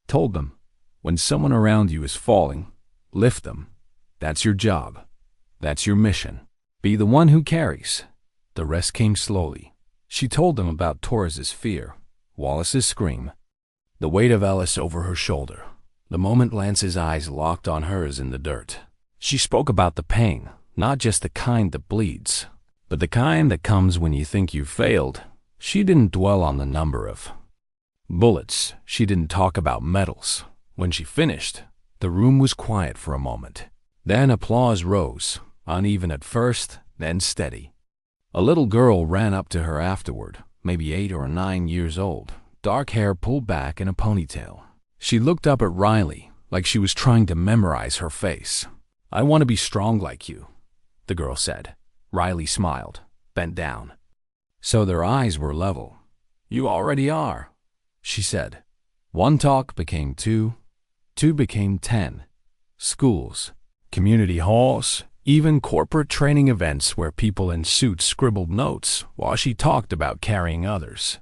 told them. "When someone around you is falling, lift them. That's your job. That's your mission. Be the one who carries." The rest came slowly. She told them about Torres's fear, Wallace's scream, the weight of Ellis over her shoulder, the moment Lance's eyes locked on hers in the dirt. She spoke about the pain, not just the kind that bleeds, but the kind that comes when you think you've failed. She didn't dwell on the number of bullets. She didn't talk about medals. When she finished, the room was quiet for a moment. Then applause rose, uneven at first, then steady. A little girl ran up to her afterward, maybe 8 or 9 years old, dark hair pulled back in a ponytail. She looked up at Riley like she was trying to memorize her face. "I want to be strong like you," the girl said. Riley smiled, bent down, so their eyes were level. "You already are," she said. One talk became 2, 2 became 10. Schools, community halls, even corporate training events where people in suits scribbled notes while she talked about carrying others.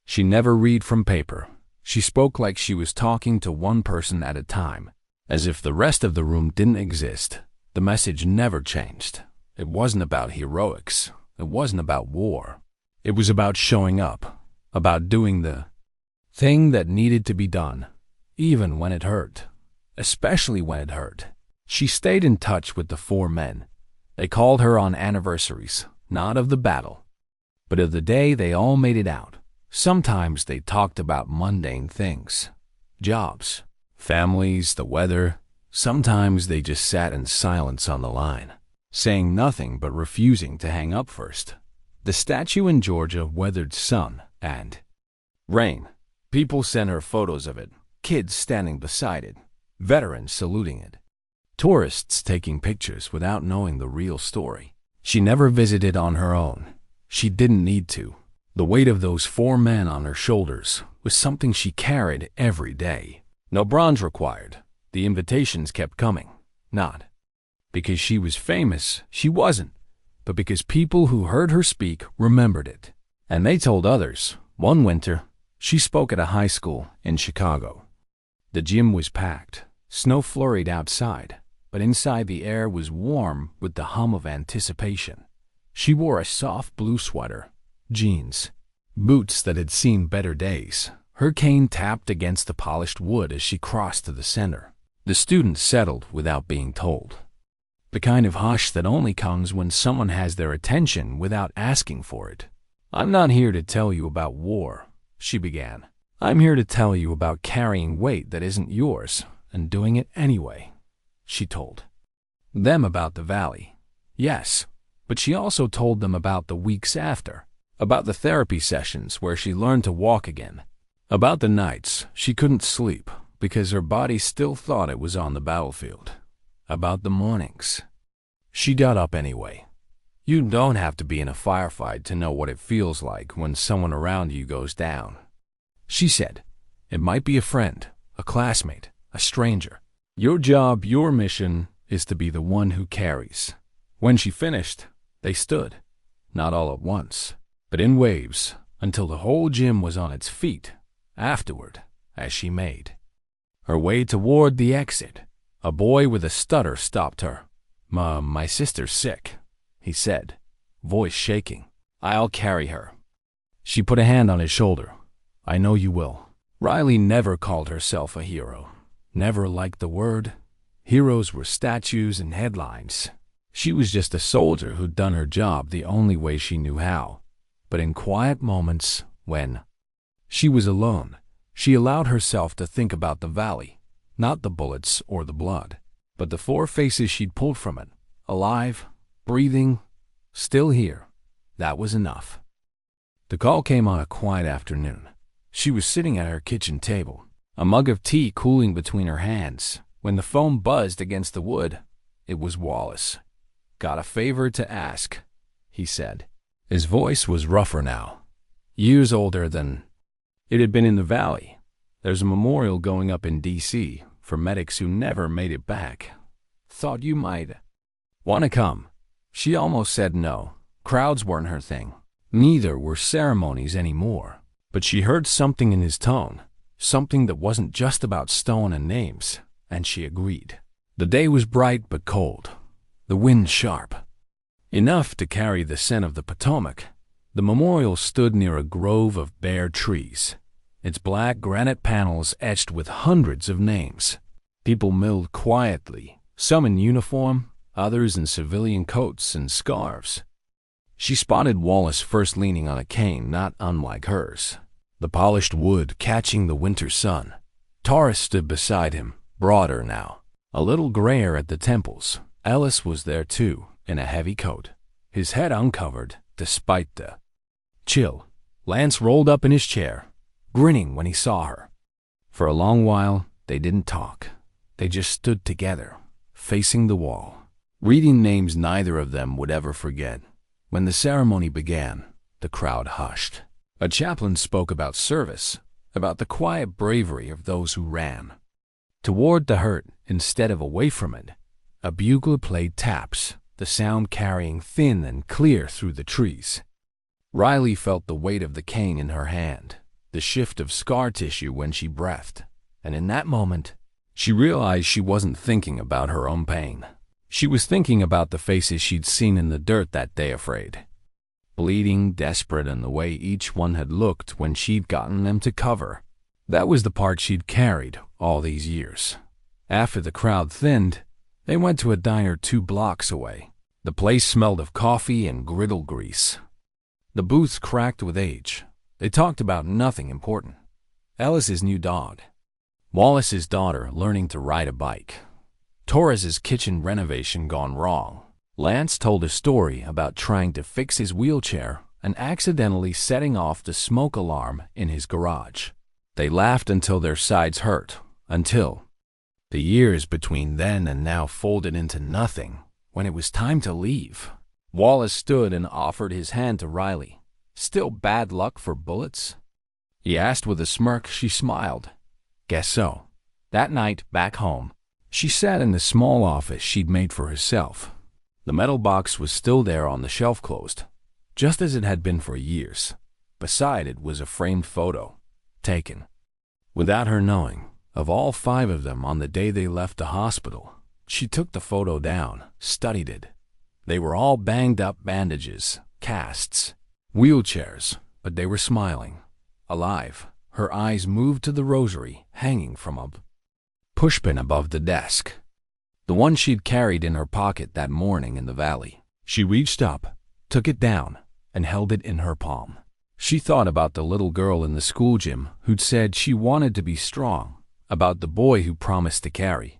She never read from paper. She spoke like she was talking to one person at a time, as if the rest of the room didn't exist. The message never changed. It wasn't about heroics. It wasn't about war. It was about showing up, about doing the thing that needed to be done, even when it hurt, especially when it hurt. She stayed in touch with the 4 men. They called her on anniversaries, not of the battle, but of the day they all made it out. Sometimes they talked about mundane things, jobs, families, the weather. Sometimes they just sat in silence on the line, saying nothing but refusing to hang up first. The statue in Georgia weathered sun and rain. People sent her photos of it, kids standing beside it, veterans saluting it, tourists taking pictures without knowing the real story. She never visited on her own. She didn't need to. The weight of those 4 men on her shoulders was something she carried every day. No bronze required. The invitations kept coming. Not because she was famous, she wasn't, but because people who heard her speak remembered it. And they told others. One winter, she spoke at a high school in Chicago. The gym was packed. Snow flurried outside, but inside the air was warm with the hum of anticipation. She wore a soft blue sweater, jeans, boots that had seen better days. Her cane tapped against the polished wood as she crossed to the center. The students settled without being told. The kind of hush that only comes when someone has their attention without asking for it. "I'm not here to tell you about war," she began. "I'm here to tell you about carrying weight that isn't yours and doing it anyway." She told them about the valley. Yes, but she also told them about the weeks after, about the therapy sessions where she learned to walk again, about the nights she couldn't sleep because her body still thought it was on the battlefield, about the mornings she got up anyway. You don't have to be in a firefight to know what it feels like when someone around you goes down, she said. It might be a friend, a classmate, a stranger. Your job, your mission, is to be the one who carries. When she finished, they stood, not all at once, but in waves, until the whole gym was on its feet. Afterward, as she made her way toward the exit, a boy with a stutter stopped her. My sister's sick," he said, voice shaking. "I'll carry her." She put a hand on his shoulder. "I know you will." Riley never called herself a hero. Never liked the word. Heroes were statues and headlines. She was just a soldier who'd done her job the only way she knew how. But in quiet moments, when she was alone, she allowed herself to think about the valley, not the bullets or the blood, but the 4 faces she'd pulled from it, alive, breathing, still here. That was enough. The call came on a quiet afternoon. She was sitting at her kitchen table, a mug of tea cooling between her hands, when the phone buzzed against the wood. It was Wallace. "Got a favor to ask," he said. His voice was rougher now. Years older than it had been in the valley. "There's a memorial going up in D.C. for medics who never made it back. Thought you might want to come." She almost said no. Crowds weren't her thing. Neither were ceremonies anymore. But she heard something in his tone, something that wasn't just about stone and names, and she agreed. The day was bright but cold. The wind sharp. Enough to carry the scent of the Potomac. The memorial stood near a grove of bare trees, its black granite panels etched with hundreds of names. People milled quietly, some in uniform, others in civilian coats and scarves. She spotted Wallace first leaning on a cane not unlike hers, the polished wood catching the winter sun. Taurus stood beside him, broader now, a little grayer at the temples. Ellis was there too, in a heavy coat, his head uncovered despite the chill. Lance rolled up in his chair, grinning when he saw her. For a long while, they didn't talk. They just stood together, facing the wall, reading names neither of them would ever forget. When the ceremony began, the crowd hushed. A chaplain spoke about service, about the quiet bravery of those who ran toward the hurt instead of away from it. A bugler played taps, the sound carrying thin and clear through the trees. Riley felt the weight of the cane in her hand, the shift of scar tissue when she breathed, and in that moment, she realized she wasn't thinking about her own pain. She was thinking about the faces she'd seen in the dirt that day, afraid, bleeding, desperate, and the way each one had looked when she'd gotten them to cover. That was the part she'd carried all these years. After the crowd thinned, they went to a diner 2 blocks away. The place smelled of coffee and griddle grease. The booths cracked with age. They talked about nothing important. Ellis's new dog, Wallace's daughter learning to ride a bike, Torres's kitchen renovation gone wrong. Lance told a story about trying to fix his wheelchair and accidentally setting off the smoke alarm in his garage. They laughed until their sides hurt, until the years between then and now folded into nothing. When it was time to leave, Wallace stood and offered his hand to Riley. Still bad luck for bullets? He asked with a smirk. She smiled. Guess so. That night, back home, she sat in the small office she'd made for herself. The metal box was still there on the shelf, closed, just as it had been for years. Beside it was a framed photo, taken, without her knowing, of all 5 of them on the day they left the hospital. She took the photo down, studied it. They were all banged up, bandages, casts, wheelchairs, but they were smiling, alive. Her eyes moved to the rosary hanging from a pushpin above the desk, the one she'd carried in her pocket that morning in the valley. She reached up, took it down, and held it in her palm. She thought about the little girl in the school gym who'd said she wanted to be strong, about the boy who promised to carry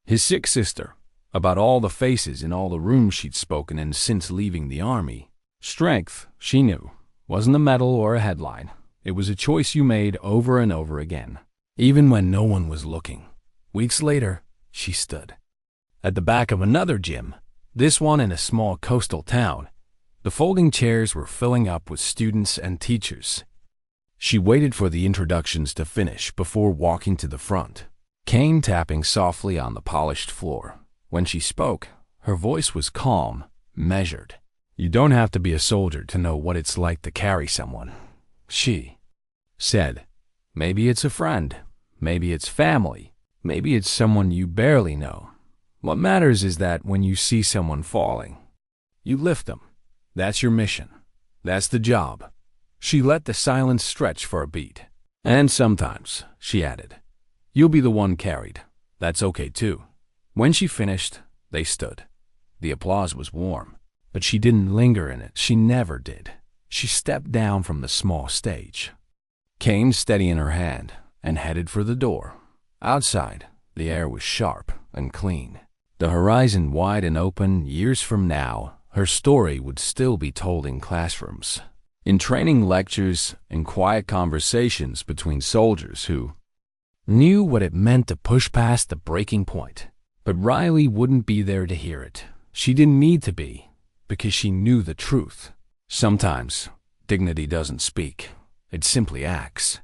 his sick sister, about all the faces in all the rooms she'd spoken in since leaving the army. Strength, she knew, wasn't a medal or a headline. It was a choice you made over and over again, even when no one was looking. Weeks later, she stood at the back of another gym, this one in a small coastal town. The folding chairs were filling up with students and teachers. She waited for the introductions to finish before walking to the front, cane tapping softly on the polished floor. When she spoke, her voice was calm, measured. You don't have to be a soldier to know what it's like to carry someone, she said. Maybe it's a friend, maybe it's family, maybe it's someone you barely know. What matters is that when you see someone falling, you lift them. That's your mission. That's the job. She let the silence stretch for a beat. And sometimes, she added, you'll be the one carried. That's okay too. When she finished, they stood. The applause was warm, but she didn't linger in it. She never did. She stepped down from the small stage, cane steady in her hand, and headed for the door. Outside, the air was sharp and clean, the horizon wide and open. Years from now, her story would still be told in classrooms, in training lectures, in quiet conversations between soldiers who knew what it meant to push past the breaking point. But Riley wouldn't be there to hear it. She didn't need to be, because she knew the truth. Sometimes, dignity doesn't speak. It simply acts.